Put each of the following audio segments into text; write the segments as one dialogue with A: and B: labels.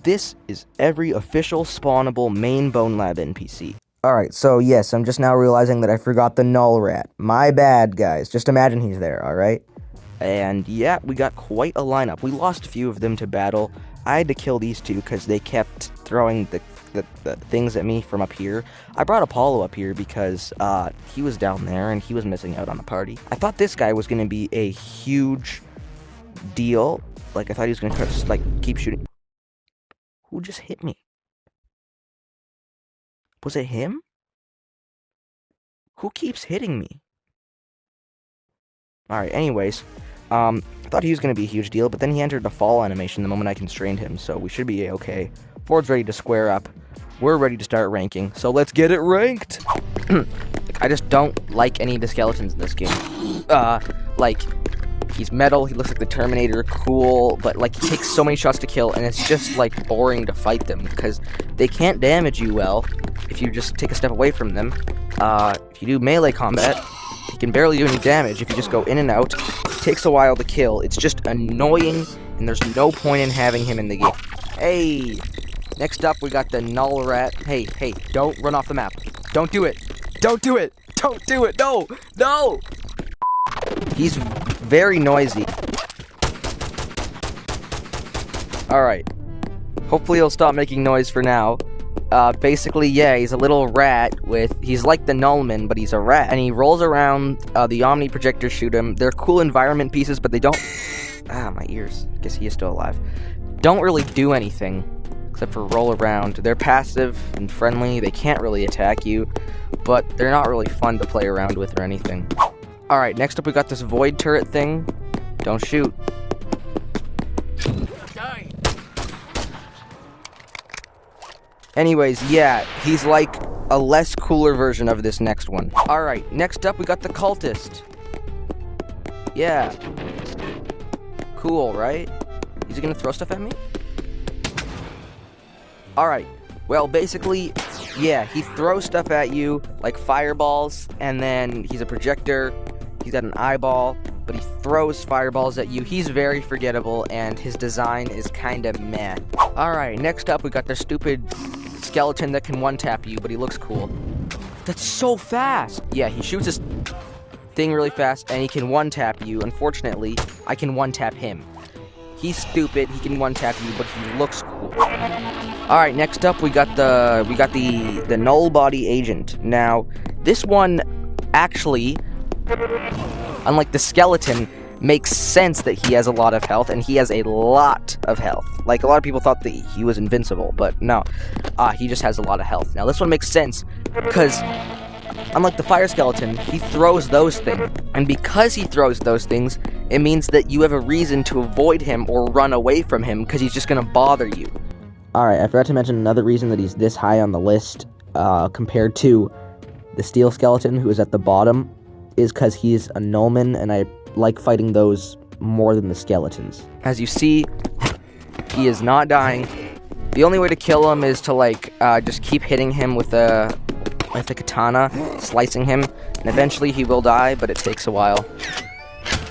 A: This is every official spawnable main Bonelab NPC. Alright, so yes, I'm just now realizing that I forgot the Null rat. My bad, guys. Just imagine he's there, alright? And yeah, we got quite a lineup. We lost a few of them to battle. I had to kill these two because they kept throwing the things at me from up here. I brought Apollo up here because he was down there and he was missing out on the party. I thought this guy was going to be a huge deal. Like, I thought he was going to just, like, keep shooting. Who just hit me? Was it him? Who keeps hitting me? Alright, anyways. I thought he was going to be a huge deal, but then he entered the fall animation the moment I constrained him, so we should be okay. Ford's ready to square up. We're ready to start ranking, so let's get it ranked! I just don't like any of the skeletons in this game. Like, he's metal, he looks like the Terminator, cool, but, like, he takes so many shots to kill, and it's just, like, boring to fight them, because they can't damage you well if you just take a step away from them. If you do melee combat, he can barely do any damage if you just go in and out. It takes a while to kill. It's just annoying, and there's no point in having him in the game. Hey! Next up, we got the Null rat. Hey, don't run off the map. Don't do it! Don't do it! Don't do it! No! No! He's very noisy. Alright. Hopefully he'll stop making noise for now. Basically, yeah, he's a little rat he's like the nullman, but he's a rat. And he rolls around, the Omni projector shoot him. They're cool environment pieces, but they don't... my ears. Guess he is still alive. Don't really do anything, except for roll around. They're passive and friendly. They can't really attack you, but they're not really fun to play around with or anything. Alright, next up we got this void turret thing. Don't shoot. Anyways, yeah, he's like a less cooler version of this next one. Alright, next up we got the cultist. Yeah. Cool, right? Is he gonna throw stuff at me? Alright, well, basically, yeah, he throws stuff at you, like fireballs, and then he's a projector, he's got an eyeball, but he throws fireballs at you. He's very forgettable, and his design is kinda meh. Alright, next up we got the stupid skeleton that can one-tap you, but he looks cool. That's so fast! Yeah, he shoots his thing really fast, and he can one-tap you. Unfortunately, I can one-tap him. He's stupid, he can one-tap you, but he looks cool. Alright, next up we got the Null body agent. Now, this one actually, unlike the skeleton, makes sense that he has a lot of health, and he has a lot of health. Like, a lot of people thought that he was invincible, but no. He just has a lot of health. Now, this one makes sense, because unlike the fire skeleton, he throws those things. And because he throws those things, it means that you have a reason to avoid him or run away from him, because he's just gonna bother you. Alright, I forgot to mention another reason that he's this high on the list, compared to the steel skeleton, who is at the bottom, is because he's a nullman, and I like fighting those more than the skeletons. As you see, he is not dying. The only way to kill him is to, like, just keep hitting him with the katana, slicing him, and eventually he will die, but it takes a while.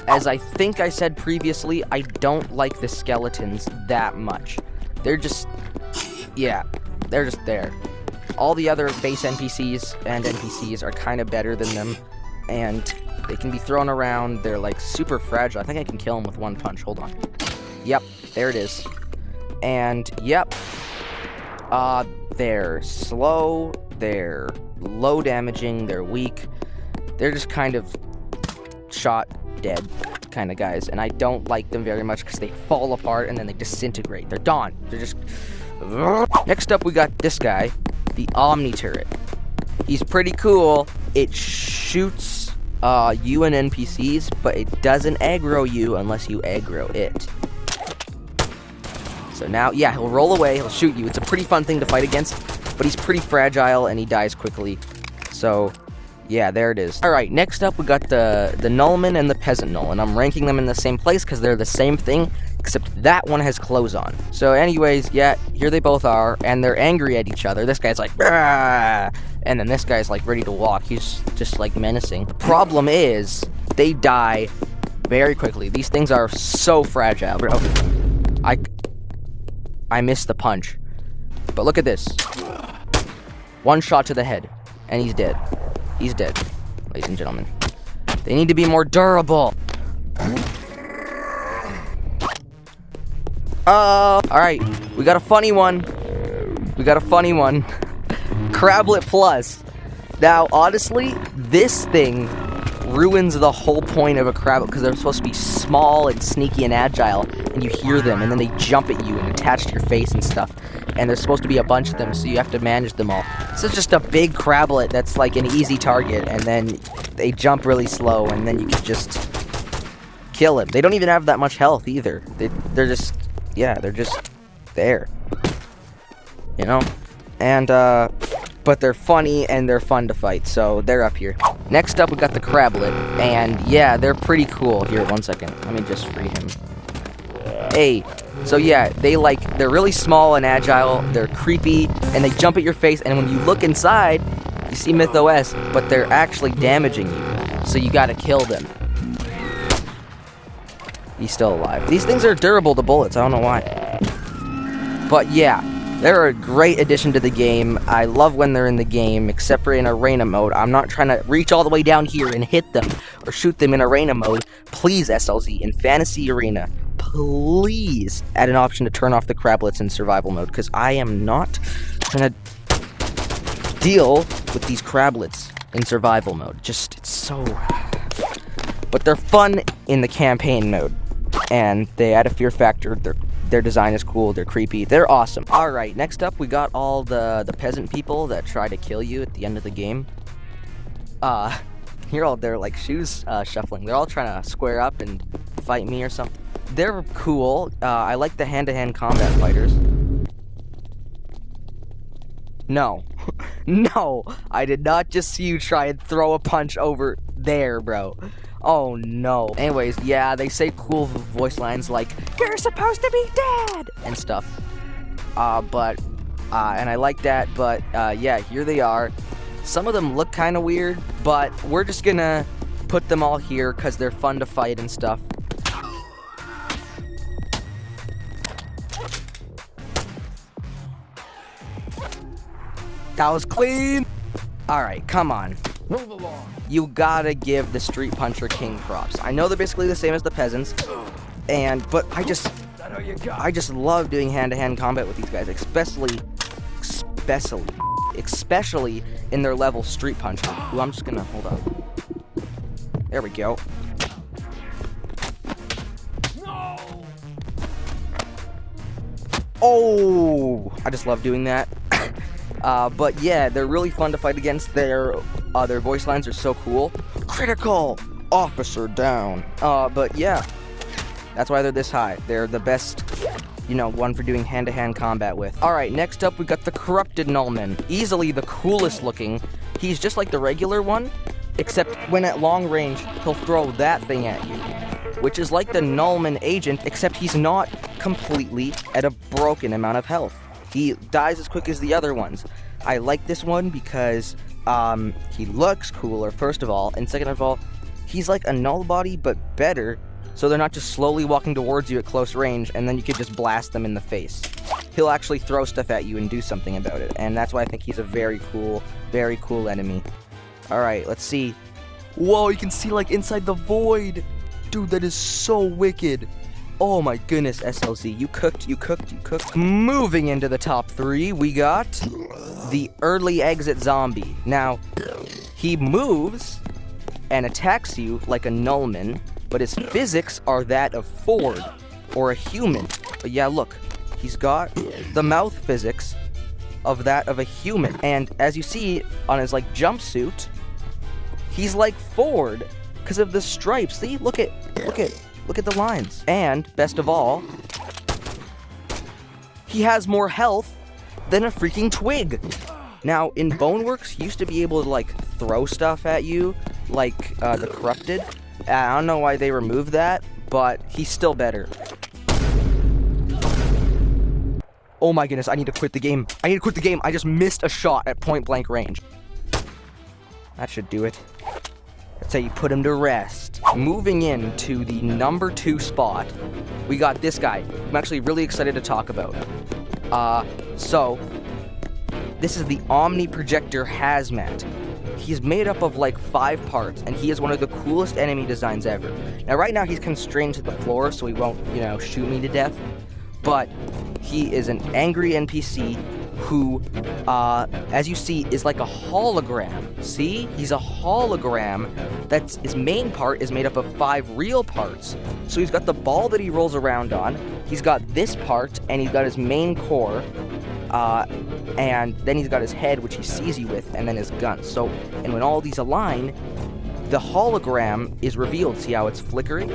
A: As I think I said previously, I don't like the skeletons that much. They're just... yeah, they're just there. All the other base NPCs and NPCs are kind of better than them, and they can be thrown around. They're, like, super fragile. I think I can kill them with one punch. Hold on. Yep, there it is. And, yep. They're slow, they're low damaging, they're weak. They're just kind of shot dead kind of guys, and I don't like them very much because they fall apart and then they disintegrate. They're gone. They're just... Next up, we got this guy, the Omni turret. He's pretty cool. It shoots you and NPCs, but it doesn't aggro you unless you aggro it. So now, yeah, he'll roll away, he'll shoot you. It's a pretty fun thing to fight against, but he's pretty fragile and he dies quickly. So, yeah, there it is. Alright, next up we got the nullman and the peasant null, and I'm ranking them in the same place because they're the same thing, except that one has clothes on. So anyways, yeah, here they both are, and they're angry at each other. This guy's like, "Argh!" And then this guy's like ready to walk. He's just like menacing. The problem is, they die very quickly. These things are so fragile. I missed the punch. But look at this. One shot to the head, and he's dead. He's dead, ladies and gentlemen. They need to be more durable. Alright, we got a funny one. Crablet Plus. Now, honestly, this thing ruins the whole point of a crablet because they're supposed to be small and sneaky and agile, and you hear them, and then they jump at you and attach to your face and stuff. And there's supposed to be a bunch of them, so you have to manage them all. This is just a big crablet that's like an easy target, and then they jump really slow, and then you can just kill him. They don't even have that much health either. They're just, yeah, they're just there. You know? And, but they're funny and they're fun to fight, so they're up here. Next up, we got the Crablet, and yeah, they're pretty cool. Here, 1 second. Let me just free him. Hey, so yeah, they're really small and agile, they're creepy, and they jump at your face, and when you look inside, you see MythOS, but they're actually damaging you, so you gotta kill them. He's still alive. These things are durable to bullets, I don't know why. But yeah, they're a great addition to the game. I love when they're in the game, except for in arena mode. I'm not trying to reach all the way down here and hit them, or shoot them in arena mode. Please, SLZ, in Fantasy Arena, please add an option to turn off the Crablets in survival mode, because I am not gonna deal with these Crablets in survival mode. It's so... But they're fun in the campaign mode, and they add a fear factor. Their design is cool, they're creepy, they're awesome. Alright, next up we got all the peasant people that try to kill you at the end of the game. They're like shoes shuffling. They're all trying to square up and fight me or something. They're cool. I like the hand-to-hand combat fighters. No. No! I did not just see you try and throw a punch over there, bro. Oh no. Anyways, yeah, they say cool voice lines like, "You're supposed to be dead!" and stuff. And I like that, but yeah, here they are. Some of them look kind of weird, but we're just gonna put them all here because they're fun to fight and stuff. That was clean! Alright, come on. Move along. You gotta give the Street Puncher King props. I know they're basically the same as the Peasants, but I just love doing hand-to-hand combat with these guys, especially in their level Street Puncher. Ooh, I'm just gonna hold on. There we go. No! Oh, I just love doing that. But yeah, they're really fun to fight against. Their voice lines are so cool. Critical! Officer down. But yeah, that's why they're this high. They're the best, one for doing hand-to-hand combat with. Alright, next up we got the Corrupted Nullman. Easily the coolest looking. He's just like the regular one, except when at long range, he'll throw that thing at you, which is like the Nullman agent, except he's not completely at a broken amount of health. He dies as quick as the other ones. I like this one because he looks cooler, first of all, and second of all, he's like a null body, but better, so they're not just slowly walking towards you at close range, and then you could just blast them in the face. He'll actually throw stuff at you and do something about it, and that's why I think he's a very cool enemy. Alright, let's see. Whoa, you can see, like, inside the void! Dude, that is so wicked! Oh my goodness, SLZ, you cooked. Moving into the top 3, we got the Early Exit Zombie. Now, he moves and attacks you like a nullman, but his physics are that of Ford, or a human. But yeah, look, he's got the mouth physics of that of a human. And as you see on his, like, jumpsuit, he's like Ford, because of the stripes. See, look at the lines. And, best of all, he has more health than a freaking twig. Now, in Boneworks, he used to be able to, like, throw stuff at you, like, the Corrupted. I don't know why they removed that, but he's still better. Oh my goodness, I need to quit the game. I just missed a shot at point-blank range. That should do it. That's how you put him to rest. Moving into the number 2 spot, we got this guy. I'm actually really excited to talk about. So this is the Omni projector hazmat. He's made up of like 5 parts, and he is one of the coolest enemy designs ever. Now, right now, he's constrained to the floor, so he won't, shoot me to death. But he is an angry NPC who, as you see, is like a hologram. See? He's a hologram. His main part is made up of 5 real parts. So he's got the ball that he rolls around on. He's got this part, and he's got his main core. And then he's got his head, which he sees you with, and then his gun. So, and when all these align, the hologram is revealed. See how it's flickering?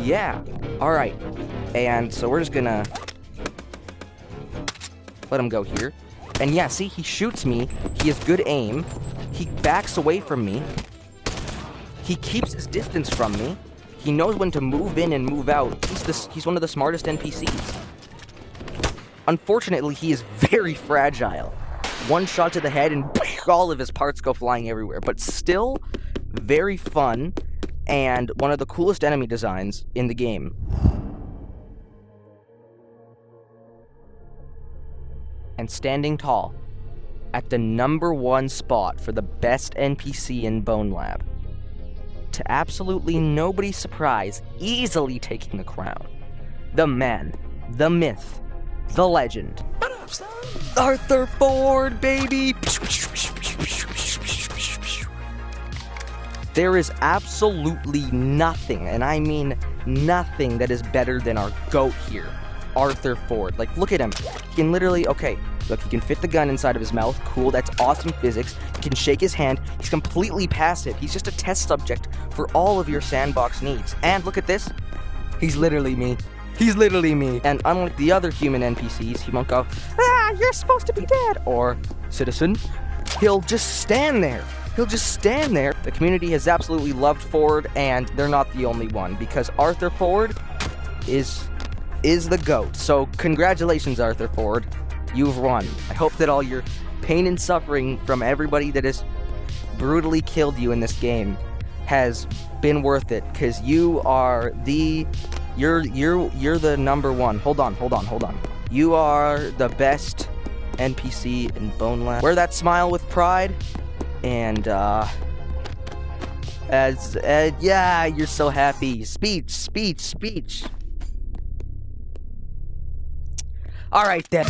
A: Yeah. Alright. And so we're just gonna let him go here. And yeah, see, he shoots me. He has good aim. He backs away from me. He keeps his distance from me. He knows when to move in and move out. He's one of the smartest NPCs. Unfortunately, he is very fragile. One shot to the head and all of his parts go flying everywhere. But still, very fun, and one of the coolest enemy designs in the game. And standing tall at the #1 spot for the best NPC in Bonelab. To absolutely nobody's surprise, easily taking the crown. The man, the myth, the legend. What up, son? Arthur Ford, baby! There is absolutely nothing, and I mean nothing, that is better than our GOAT here, Arthur Ford. Like, look at him. He can literally, okay, look, he can fit the gun inside of his mouth. Cool, that's awesome physics. He can shake his hand. He's completely passive. He's just a test subject for all of your sandbox needs. And look at this. He's literally me. He's literally me. And unlike the other human NPCs, he won't go, you're supposed to be dead, or citizen. He'll just stand there. He'll just stand there. The community has absolutely loved Ford, and they're not the only one, because Arthur Ford is the GOAT. So congratulations, Arthur Ford. You've won. I hope that all your pain and suffering from everybody that has brutally killed you in this game has been worth it, because you are you're the #1. Hold on. You are the best NPC in Bonelab. Wear that smile with pride, and yeah, you're so happy. Speech. All right then.